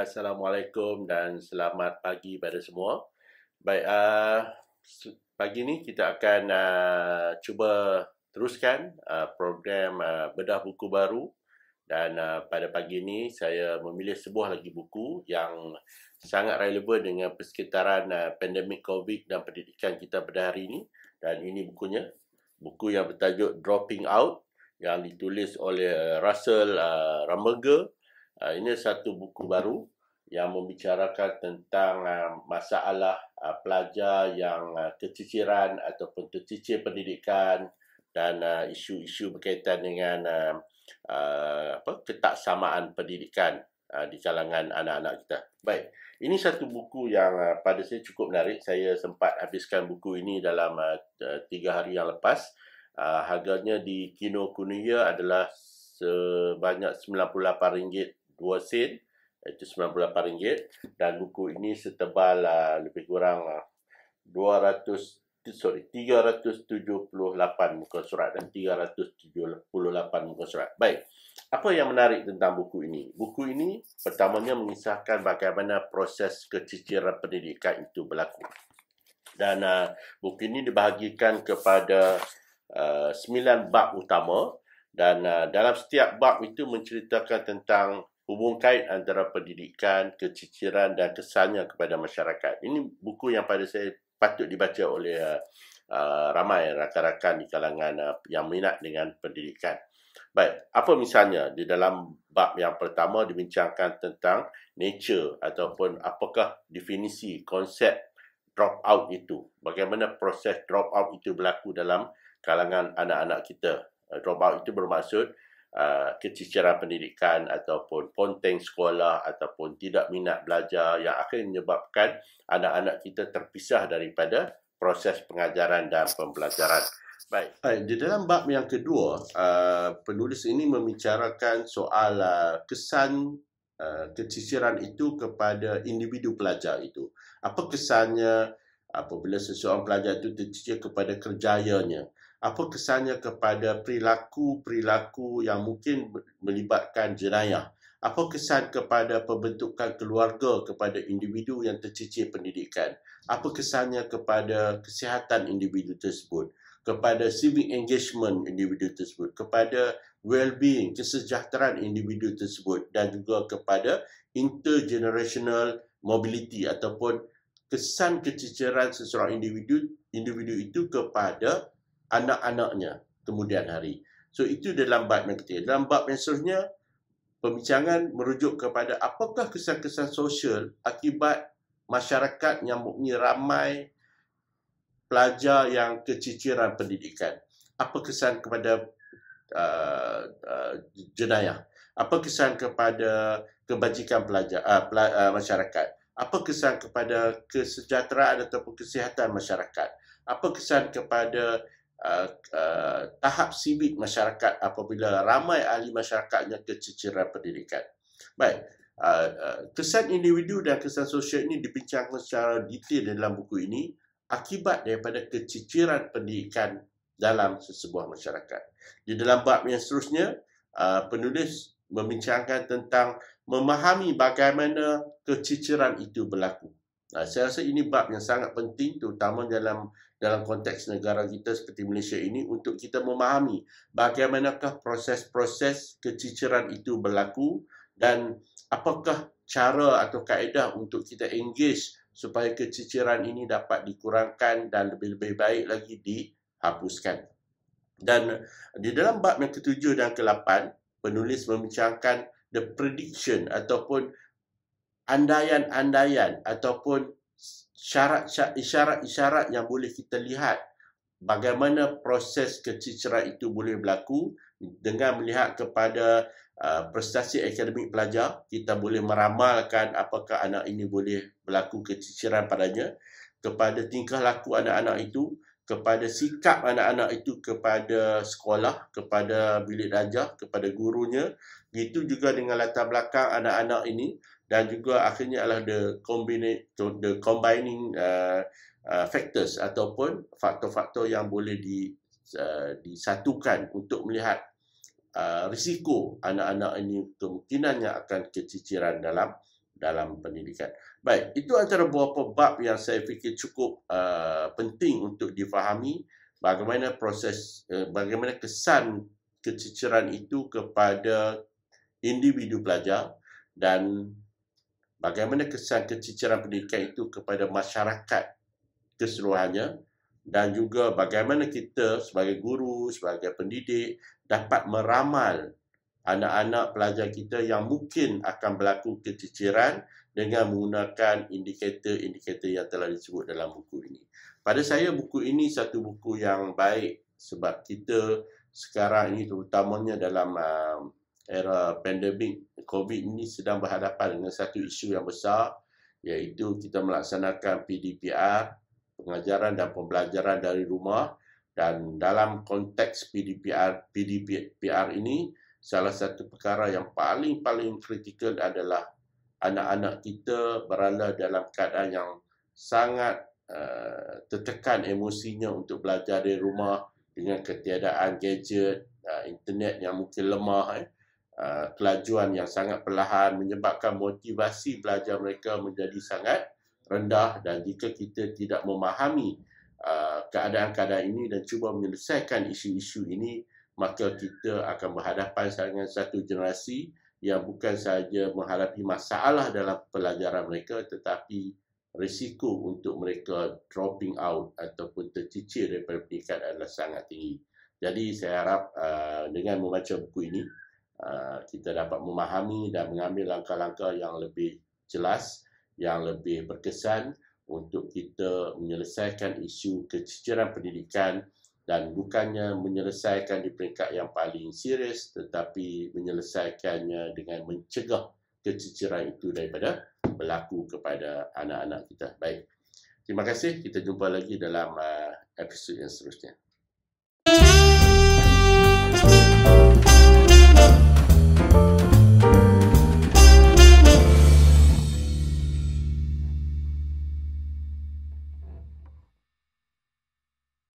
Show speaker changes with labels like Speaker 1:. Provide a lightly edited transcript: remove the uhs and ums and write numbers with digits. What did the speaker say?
Speaker 1: Assalamualaikum dan selamat pagi pada semua. Baik, pagi ni kita akan cuba teruskan program bedah buku baru, dan pada pagi ini saya memilih sebuah lagi buku yang sangat relevan dengan persekitaran pandemik COVID dan pendidikan kita pada hari ini. Dan ini bukunya, buku yang bertajuk Dropping Out yang ditulis oleh Russell Rumberger. Ini satu buku baru yang membicarakan tentang masalah pelajar yang keciciran ataupun tercicir pendidikan dan isu-isu berkaitan dengan ketaksamaan pendidikan di kalangan anak-anak kita. Baik, ini satu buku yang pada saya cukup menarik. Saya sempat habiskan buku ini dalam 3 hari yang lepas. Harganya di Kinokuniya adalah sebanyak RM98.2, iaitu RM98, dan buku ini setebal lebih kurang 378 muka surat dan 378 muka surat. Baik, apa yang menarik tentang buku ini? Buku ini pertamanya mengisahkan bagaimana proses keciciran pendidikan itu berlaku. Dan buku ini dibahagikan kepada 9 bab utama, dan dalam setiap bab itu menceritakan tentang hubung kait antara pendidikan, keciciran dan kesannya kepada masyarakat. Ini buku yang pada saya patut dibaca oleh ramai rakan-rakan di kalangan yang minat dengan pendidikan. Baik, apa misalnya di dalam bab yang pertama dibincangkan tentang nature ataupun apakah definisi konsep drop out itu. Bagaimana proses drop out itu berlaku dalam kalangan anak-anak kita. Drop out itu bermaksud keciciran pendidikan ataupun ponteng sekolah ataupun tidak minat belajar yang akan menyebabkan anak-anak kita terpisah daripada proses pengajaran dan pembelajaran. Baik, di dalam bab yang kedua, penulis ini membicarakan soal kesan keciciran itu kepada individu pelajar itu. Apa kesannya apabila seseorang pelajar itu tercicir kepada kerjayanya? Apa kesannya kepada perilaku-perilaku yang mungkin melibatkan jenayah? Apa kesan kepada pembentukan keluarga kepada individu yang tercicir pendidikan? Apa kesannya kepada kesihatan individu tersebut? Kepada civic engagement individu tersebut? Kepada well-being, kesejahteraan individu tersebut? Dan juga kepada intergenerational mobility ataupun kesan keciciran seseorang individu itu kepada anak-anaknya kemudian hari. So itu dalam bab yang ketiga. Dalam bab yang seterusnya, pembincangan merujuk kepada apakah kesan-kesan sosial akibat masyarakat yang mempunyai ramai pelajar yang keciciran pendidikan. Apa kesan kepada jenayah? Apa kesan kepada kebajikan pelajar masyarakat? Apa kesan kepada kesejahteraan ataupun kesihatan masyarakat? Apa kesan kepada tahap sivik masyarakat apabila ramai ahli masyarakatnya keciciran pendidikan? Baik, kesan individu dan kesan sosial ini dibincangkan secara detail dalam buku ini akibat daripada keciciran pendidikan dalam sesebuah masyarakat. Di dalam bab yang seterusnya, penulis membincangkan tentang memahami bagaimana keciciran itu berlaku. Saya rasa ini bab yang sangat penting, terutama dalam konteks negara kita seperti Malaysia ini, untuk kita memahami bagaimanakah proses-proses keciciran itu berlaku dan apakah cara atau kaedah untuk kita engage supaya keciciran ini dapat dikurangkan dan lebih-lebih baik lagi dihapuskan. Dan di dalam bab yang ke-7 dan ke-8, penulis membincangkan the prediction ataupun andaian-andaian ataupun isyarat-isyarat yang boleh kita lihat bagaimana proses keciciran itu boleh berlaku. Dengan melihat kepada prestasi akademik pelajar, kita boleh meramalkan apakah anak ini boleh berlaku keciciran padanya, kepada tingkah laku anak-anak itu, kepada sikap anak-anak itu kepada sekolah, kepada bilik darjah, kepada gurunya. Begitu juga dengan latar belakang anak-anak ini, dan juga akhirnya adalah the combining factors ataupun faktor-faktor yang boleh disatukan untuk melihat risiko anak-anak ini kemungkinannya akan keciciran dalam dalam pendidikan. Baik, itu antara beberapa bab yang saya fikir cukup penting untuk difahami, bagaimana bagaimana kesan kececeran itu kepada individu pelajar dan bagaimana kesan kececeran pendidikan itu kepada masyarakat keseluruhannya, dan juga bagaimana kita sebagai guru, sebagai pendidik dapat meramal anak-anak pelajar kita yang mungkin akan berlaku kececeran dengan menggunakan indikator-indikator yang telah disebut dalam buku ini. Pada saya, buku ini satu buku yang baik sebab kita sekarang ini, terutamanya dalam era pandemik COVID ini, sedang berhadapan dengan satu isu yang besar, iaitu kita melaksanakan PDPR, pengajaran dan pembelajaran dari rumah. Dan dalam konteks PDPR ini, salah satu perkara yang paling kritikal adalah anak-anak kita berada dalam keadaan yang sangat tertekan emosinya untuk belajar dari rumah dengan ketiadaan gadget, internet yang mungkin lemah, kelajuan yang sangat perlahan menyebabkan motivasi belajar mereka menjadi sangat rendah. Dan jika kita tidak memahami keadaan-keadaan ini dan cuba menyelesaikan isu-isu ini, maka kita akan berhadapan dengan satu generasi yang bukan sahaja menghadapi masalah dalam pelajaran mereka, tetapi risiko untuk mereka dropping out ataupun tercicir daripada pendidikan adalah sangat tinggi. Jadi saya harap dengan membaca buku ini, kita dapat memahami dan mengambil langkah-langkah yang lebih jelas, yang lebih berkesan untuk kita menyelesaikan isu kececeran pendidikan, dan bukannya menyelesaikan di peringkat yang paling serius, tetapi menyelesaikannya dengan mencegah kececeran itu daripada berlaku kepada anak-anak kita. Baik, terima kasih. Kita jumpa lagi dalam episod yang seterusnya.